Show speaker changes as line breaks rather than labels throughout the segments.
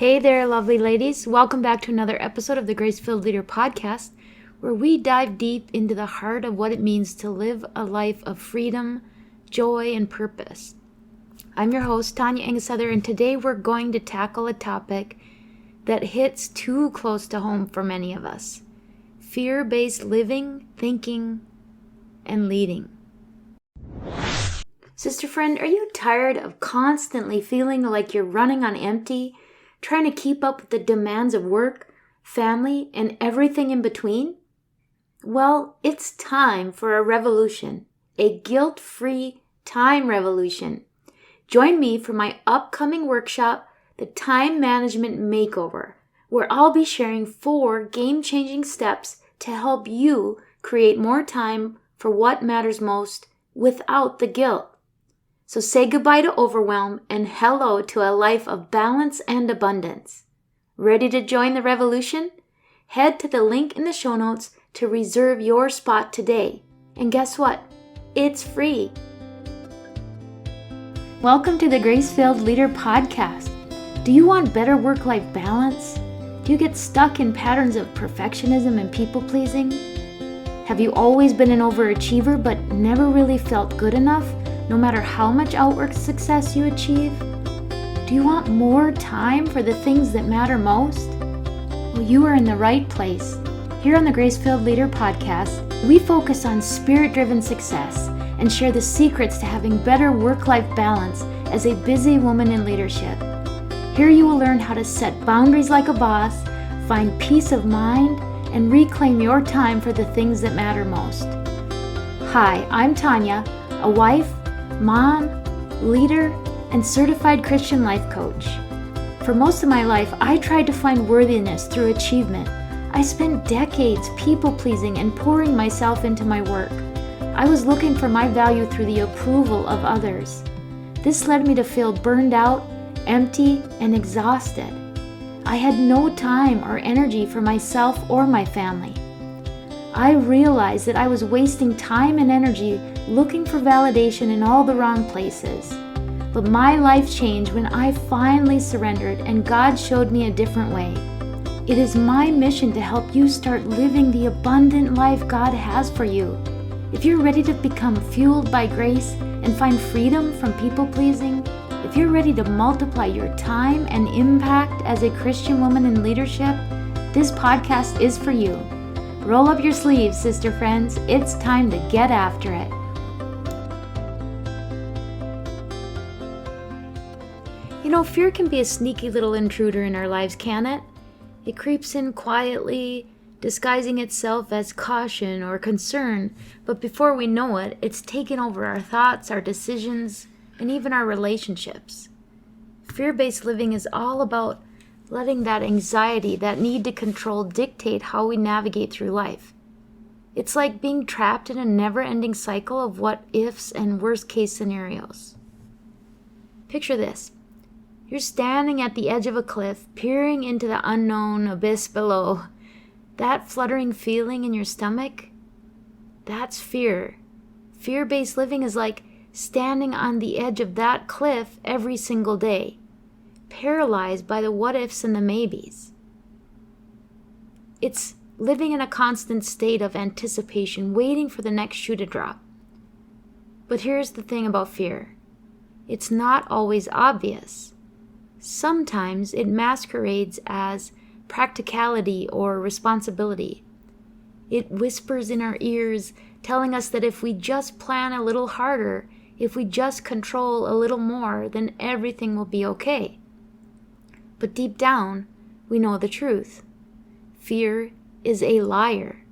Hey there, lovely ladies. Welcome back to another episode of the Grace-Filled Leader podcast, where we dive deep into the heart of what it means to live a life of freedom, joy, and purpose. I'm your host, Tanya Engesother, and today we're going to tackle a topic that hits too close to home for many of us: fear-based living, thinking, and leading. Sister friend, are you tired of constantly feeling like you're running on empty, trying to keep up with the demands of work, family, and everything in between? Well, it's time for a revolution, a guilt-free time revolution. Join me for my upcoming workshop, the Time Management Makeover, where I'll be sharing 4 game-changing steps to help you create more time for what matters most without the guilt. So say goodbye to overwhelm and hello to a life of balance and abundance. Ready to join the revolution? Head to the link in the show notes to reserve your spot today. And guess what? It's free. Welcome to the Grace-Filled Leader podcast. Do you want better work-life balance? Do you get stuck in patterns of perfectionism and people-pleasing? Have you always been an overachiever but never really felt good enough, no matter how much outward success you achieve? Do you want more time for the things that matter most? Well, you are in the right place. Here on the Grace-Filled Leader podcast, we focus on spirit-driven success and share the secrets to having better work-life balance as a busy woman in leadership. Here you will learn how to set boundaries like a boss, find peace of mind, and reclaim your time for the things that matter most. Hi, I'm Tanya, a wife, mom, leader, and certified Christian life coach. For most of my life, I tried to find worthiness through achievement. I spent decades people-pleasing and pouring myself into my work. I was looking for my value through the approval of others. This led me to feel burned out, empty, and exhausted. I had no time or energy for myself or my family. I realized that I was wasting time and energy looking for validation in all the wrong places. But my life changed when I finally surrendered and God showed me a different way. It is my mission to help you start living the abundant life God has for you. If you're ready to become fueled by grace and find freedom from people-pleasing, if you're ready to multiply your time and impact as a Christian woman in leadership, this podcast is for you. Roll up your sleeves, sister friends. It's time to get after it. You know, fear can be a sneaky little intruder in our lives, can it? It creeps in quietly, disguising itself as caution or concern, but before we know it, it's taken over our thoughts, our decisions, and even our relationships. Fear-based living is all about letting that anxiety, that need to control, dictate how we navigate through life. It's like being trapped in a never-ending cycle of what-ifs and worst-case scenarios. Picture this. You're standing at the edge of a cliff, peering into the unknown abyss below. That fluttering feeling in your stomach, that's fear. Fear-based living is like standing on the edge of that cliff every single day, paralyzed by the what-ifs and the maybes. It's living in a constant state of anticipation, waiting for the next shoe to drop. But here's the thing about fear. It's not always obvious. Sometimes it masquerades as practicality or responsibility. It whispers in our ears, telling us that if we just plan a little harder, if we just control a little more, then everything will be okay. But deep down, we know the truth. Fear is a liar.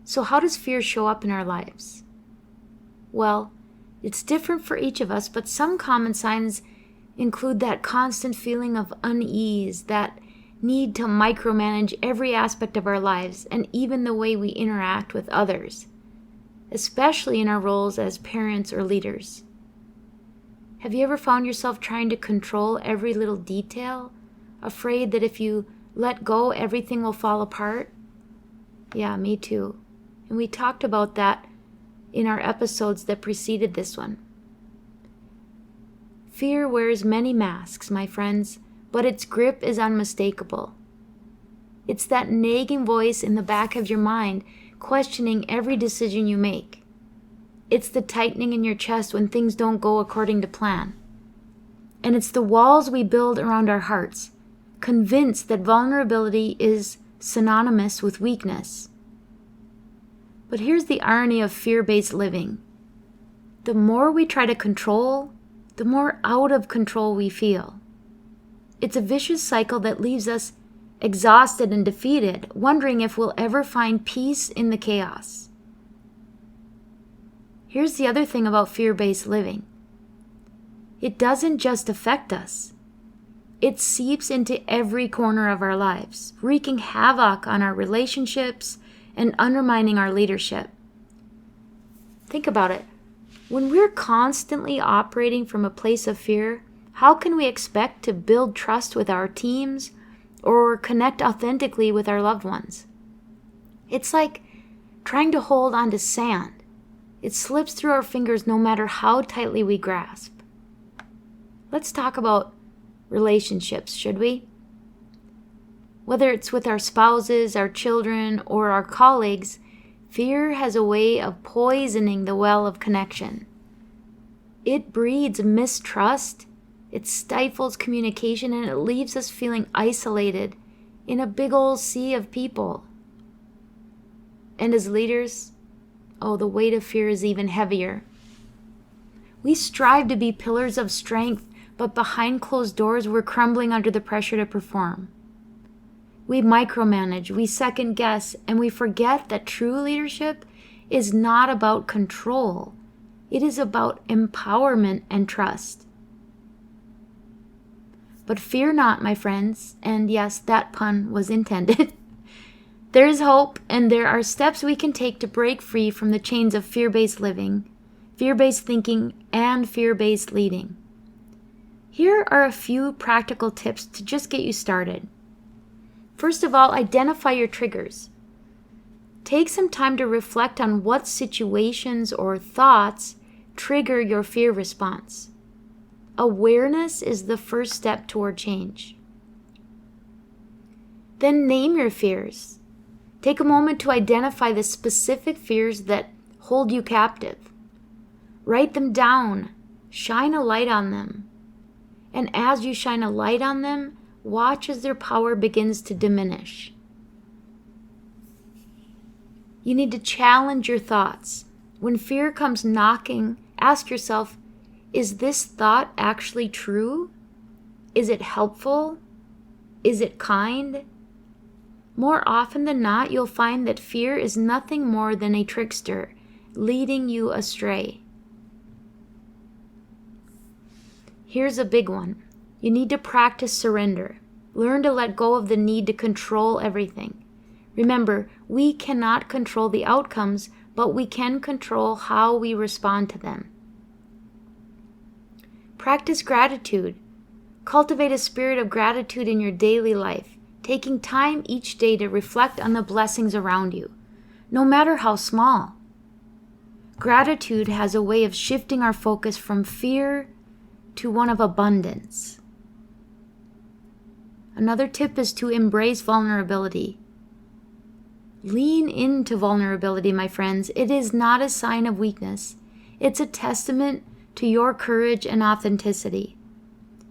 So how does fear show up in our lives? Well, it's different for each of us, but some common signs include that constant feeling of unease, that need to micromanage every aspect of our lives and even the way we interact with others, especially in our roles as parents or leaders. Have you ever found yourself trying to control every little detail, afraid that if you let go, everything will fall apart? Yeah, me too. And we talked about that in our episodes that preceded this one. Fear wears many masks, my friends, but its grip is unmistakable. It's that nagging voice in the back of your mind questioning every decision you make. It's the tightening in your chest when things don't go according to plan. And it's the walls we build around our hearts, convinced that vulnerability is synonymous with weakness. But here's the irony of fear-based living. The more we try to control, the more out of control we feel. It's a vicious cycle that leaves us exhausted and defeated, wondering if we'll ever find peace in the chaos. Here's the other thing about fear-based living. It doesn't just affect us. It seeps into every corner of our lives, wreaking havoc on our relationships and undermining our leadership. Think about it. When we're constantly operating from a place of fear, how can we expect to build trust with our teams or connect authentically with our loved ones? It's like trying to hold onto sand. It slips through our fingers no matter how tightly we grasp. Let's talk about relationships, should we? Whether it's with our spouses, our children, or our colleagues, fear has a way of poisoning the well of connection. It breeds mistrust, it stifles communication, and it leaves us feeling isolated in a big old sea of people. And as leaders, the weight of fear is even heavier. We strive to be pillars of strength, but behind closed doors, we're crumbling under the pressure to perform. We micromanage, we second guess, and we forget that true leadership is not about control. It is about empowerment and trust. But fear not, my friends, and yes, that pun was intended. There is hope, and there are steps we can take to break free from the chains of fear-based living, fear-based thinking, and fear-based leading. Here are a few practical tips to just get you started. First of all, identify your triggers. Take some time to reflect on what situations or thoughts trigger your fear response. Awareness is the first step toward change. Then name your fears. Take a moment to identify the specific fears that hold you captive. Write them down. Shine a light on them. And as you shine a light on them, watch as their power begins to diminish. You need to challenge your thoughts. When fear comes knocking, ask yourself, is this thought actually true? Is it helpful? Is it kind? More often than not, you'll find that fear is nothing more than a trickster, leading you astray. Here's a big one. You need to practice surrender. Learn to let go of the need to control everything. Remember, we cannot control the outcomes, but we can control how we respond to them. Practice gratitude. Cultivate a spirit of gratitude in your daily life, taking time each day to reflect on the blessings around you, no matter how small. Gratitude has a way of shifting our focus from fear to one of abundance. Another tip is to embrace vulnerability. Lean into vulnerability, my friends. It is not a sign of weakness. It's a testament to your courage and authenticity.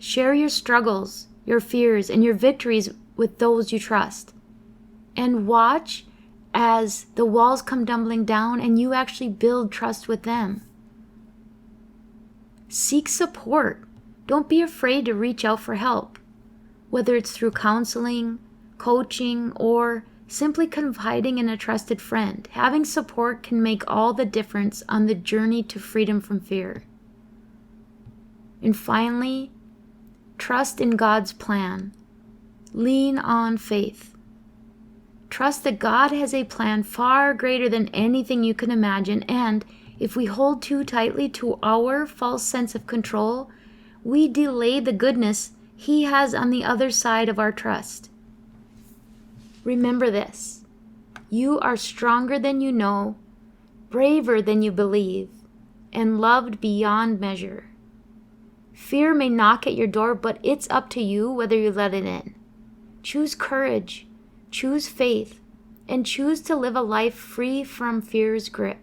Share your struggles, your fears, and your victories with those you trust. And watch as the walls come tumbling down and you actually build trust with them. Seek support. Don't be afraid to reach out for help, whether it's through counseling, coaching, or simply confiding in a trusted friend. Having support can make all the difference on the journey to freedom from fear. And finally, trust in God's plan. Lean on faith. Trust that God has a plan far greater than anything you can imagine, and if we hold too tightly to our false sense of control, we delay the goodness He has on the other side of our trust. Remember this: you are stronger than you know, braver than you believe, and loved beyond measure. Fear may knock at your door, but it's up to you whether you let it in. Choose courage, choose faith, and choose to live a life free from fear's grip.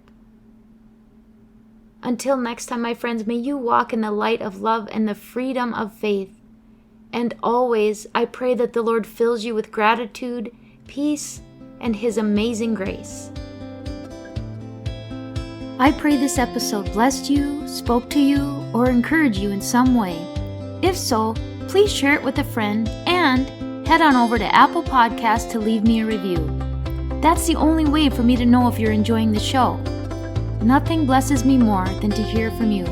Until next time, my friends, may you walk in the light of love and the freedom of faith. And always, I pray that the Lord fills you with gratitude, peace, and His amazing grace. I pray this episode blessed you, spoke to you, or encouraged you in some way. If so, please share it with a friend and head on over to Apple Podcasts to leave me a review. That's the only way for me to know if you're enjoying the show. Nothing blesses me more than to hear from you.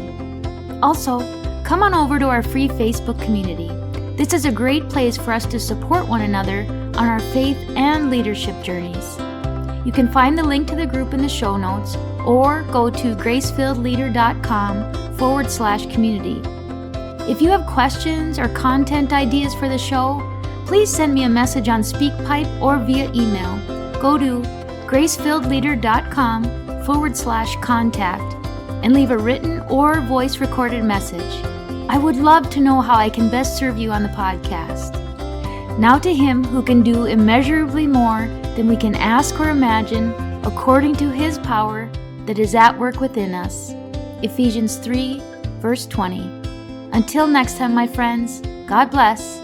Also, come on over to our free Facebook community. This is a great place for us to support one another on our faith and leadership journeys. You can find the link to the group in the show notes or go to gracefilledleader.com/community. If you have questions or content ideas for the show, please send me a message on SpeakPipe or via email. Go to gracefilledleader.com/contact and leave a written or voice recorded message. I would love to know how I can best serve you on the podcast. Now to Him who can do immeasurably more than we can ask or imagine, according to His power that is at work within us. Ephesians 3, verse 20. Until next time, my friends, God bless.